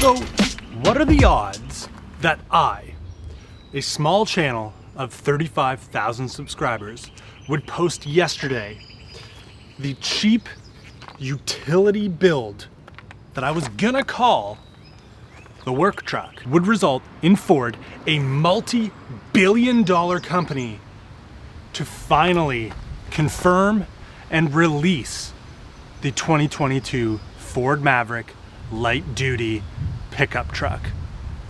So, what are the odds that I, a small channel of 35,000 subscribers, would post yesterday the cheap utility build that I was gonna call the work truck would result in Ford, a multi-billion-dollar company, to finally confirm and release the 2022 Ford Maverick light-duty pickup truck.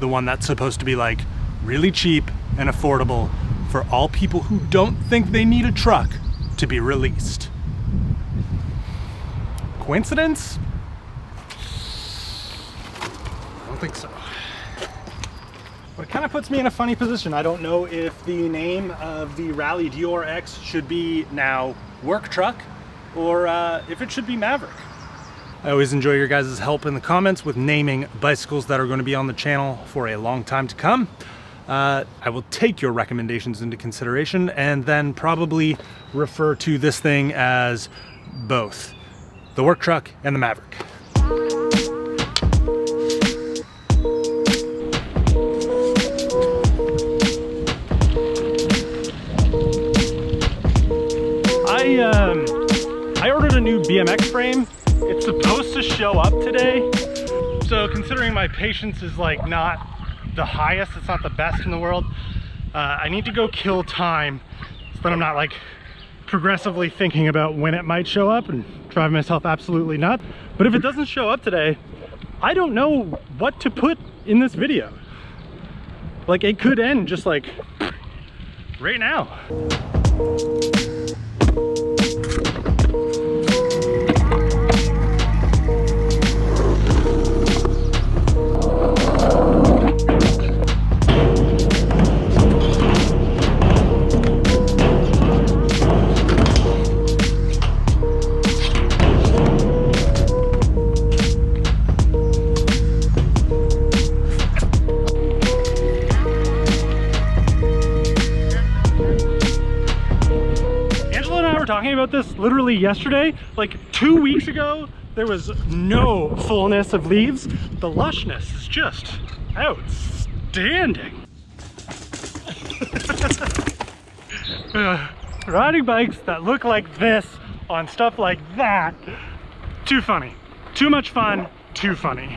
The one that's supposed to be like really cheap and affordable for all people who don't think they need a truck to be released. Coincidence? I don't think so. But it kind of puts me in a funny position. I don't know if the name of the Rally Dior X should be now Work Truck or if it should be Maverick. I always enjoy your guys' help in the comments with naming bicycles that are going to be on the channel for a long time to come. I will take your recommendations into consideration and then probably refer to this thing as both the work truck and the Maverick. I ordered a new BMX frame. It's supposed to show up today. So considering my patience is like not the highest, it's not the best in the world, I need to go kill time so that I'm not like progressively thinking about when it might show up and drive myself absolutely nuts. But if it doesn't show up today, I don't know what to put in this video. Like, it could end just like right now. Talking about this literally yesterday. Like 2 weeks ago, there was no fullness of leaves. The lushness is just outstanding. Riding bikes that look like this on stuff like that, too funny. Too much fun, too funny.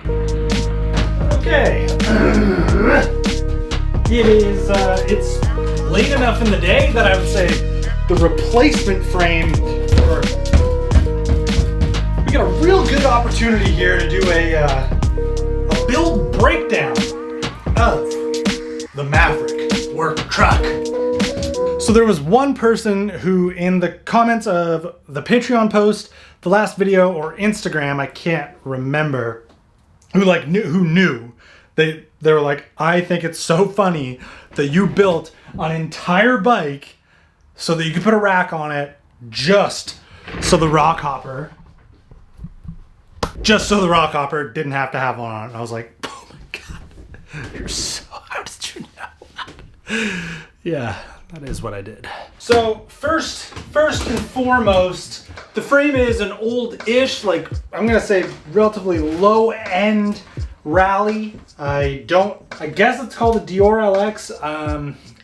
Okay. It's late enough in the day that I would say the replacement frame, or we got a real good opportunity here to do a build breakdown of the Maverick work truck. So there was one person who, in the comments of the Patreon post, the last video, or Instagram, I can't remember, who knew. They were like, I think it's so funny that you built an entire bike so that you could put a rack on it just so the rock hopper didn't have to have one on it. And I was like, oh my God, how did you know? Yeah, that is what I did. So first and foremost, the frame is an old-ish, like I'm gonna say relatively low-end Rally. I guess it's called a Dior LX.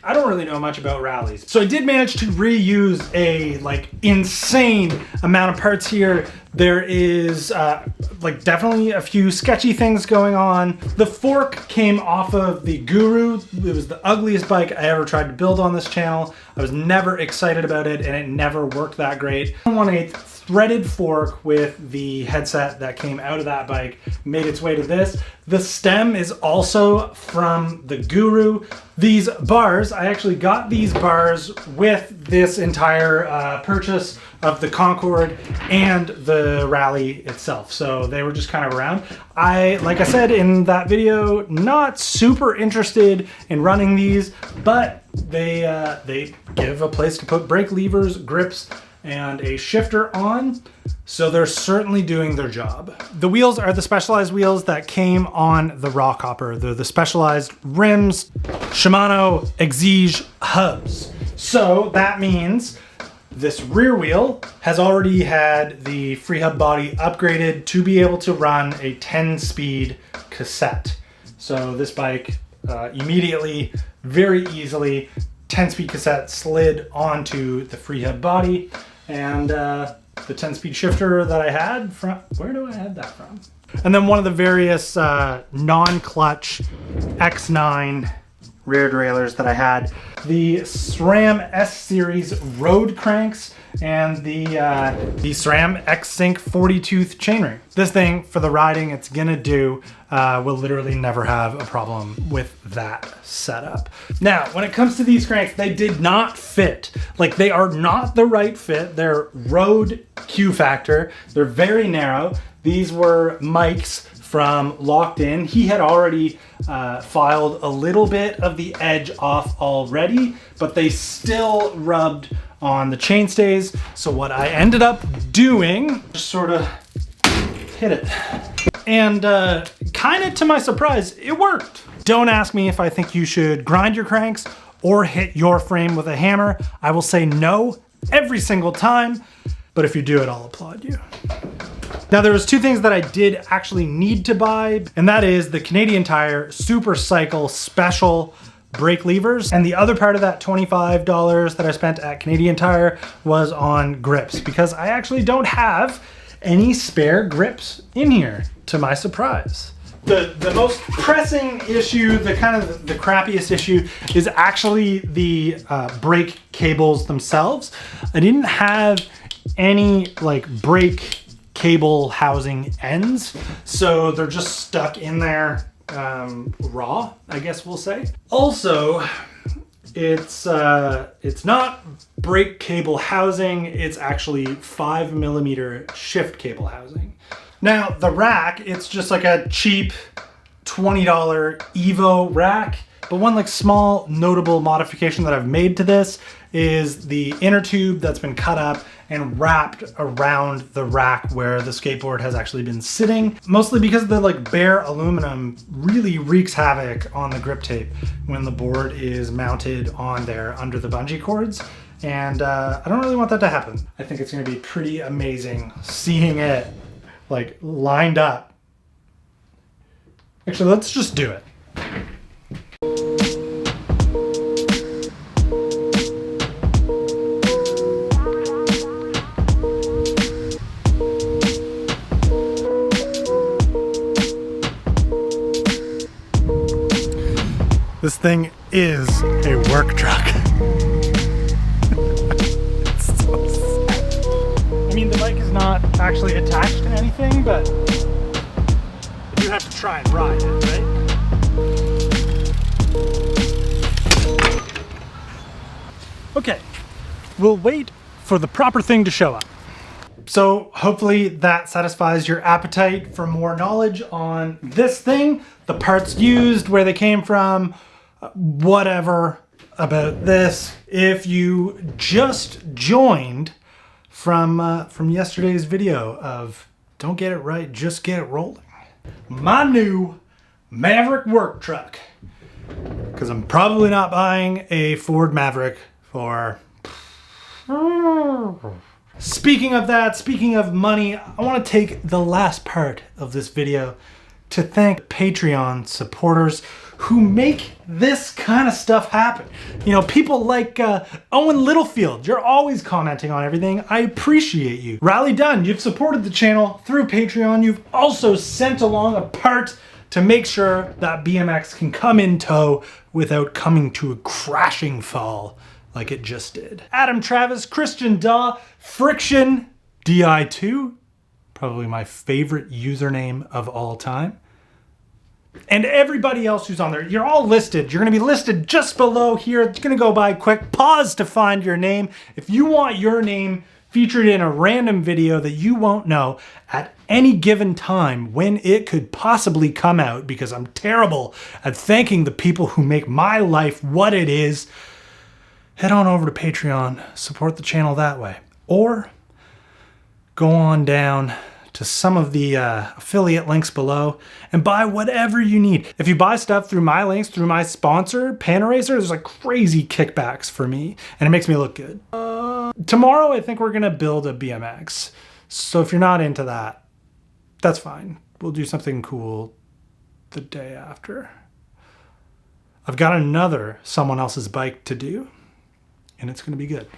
I don't really know much about rallies. So I did manage to reuse a insane amount of parts here. There is definitely a few sketchy things going on. The fork came off of the Guru. It was the ugliest bike I ever tried to build on this channel. I was never excited about it and it never worked that great. 1/8 threaded fork with the headset that came out of that bike made its way to this. The stem is also from the Guru. These bars, I actually got these bars with this entire purchase of the Concorde and the Rally itself. So they were just kind of around. Like I said in that video, not super interested in running these, but they give a place to put brake levers, grips, and a shifter on, so they're certainly doing their job. The wheels are the Specialized wheels that came on the rock hopper. They're the Specialized rims, Shimano Exige hubs. So that means This rear wheel has already had the free hub body upgraded to be able to run a 10-speed cassette. So this bike immediately, very easily, 10-speed cassette slid onto the free hub body, and the 10-speed shifter that I had from, where do I have that from? And then one of the various non-clutch X9 rear derailleurs that I had, the SRAM S-Series road cranks and the SRAM X-Sync 40-tooth chainring. This thing, for the riding it's gonna do, will literally never have a problem with that setup. Now, when it comes to these cranks, they did not fit. Like, they are not the right fit. They're road Q factor. They're very narrow. These were Mike's from Locked In. He had already filed a little bit of the edge off already, but they still rubbed on the chainstays. So what I ended up doing, just sort of hit it. And kind of to my surprise, it worked. Don't ask me if I think you should grind your cranks or hit your frame with a hammer. I will say no every single time, but if you do it, I'll applaud you. Now, there was two things that I did actually need to buy, and that is the Canadian Tire Super Cycle Special brake levers. And the other part of that $25 that I spent at Canadian Tire was on grips, because I actually don't have any spare grips in here, to my surprise. The most pressing issue, the crappiest issue, is actually the brake cables themselves. I didn't have any like brake cable housing ends, so they're just stuck in there raw, I guess we'll say. Also, it's not brake cable housing, it's actually 5mm shift cable housing. Now, the rack, it's just like a cheap $20 Evo rack, but one like small notable modification that I've made to this is the inner tube that's been cut up and wrapped around the rack where the skateboard has actually been sitting, mostly because the like bare aluminum really wreaks havoc on the grip tape when the board is mounted on there under the bungee cords. And I don't really want that to happen. I think it's gonna be pretty amazing seeing it like lined up. Actually, let's just do it. This thing is a work truck. I mean, the bike is not actually attached to anything, but you do have to try and ride it, right? Okay, we'll wait for the proper thing to show up. So hopefully that satisfies your appetite for more knowledge on this thing, the parts used, where they came from, whatever about this. If you just joined from yesterday's video of don't get it right, just get it rolling, my new Maverick work truck, because I'm probably not buying a Ford Maverick for... Speaking of that, speaking of money, I want to take the last part of this video to thank Patreon supporters who make this kind of stuff happen. You know, people like Owen Littlefield, you're always commenting on everything. I appreciate you. Rally Dunn, you've supported the channel through Patreon. You've also sent along a part to make sure that BMX can come in tow without coming to a crashing fall like it just did. Adam Travis, Christian Daw, Friction, DI2, probably my favorite username of all time. And everybody else who's on there, you're all listed. You're gonna be listed just below here. It's gonna go by quick. Pause to find your name. If you want your name featured in a random video that you won't know at any given time when it could possibly come out, because I'm terrible at thanking the people who make my life what it is, head on over to Patreon, support the channel that way. Or go on down to some of the affiliate links below and buy whatever you need. If you buy stuff through my links, through my sponsor, Panaracer, there's like crazy kickbacks for me and it makes me look good. tomorrow I think we're going to build a BMX. So if you're not into that, that's fine. We'll do something cool the day after. I've got another someone else's bike to do, and it's going to be good.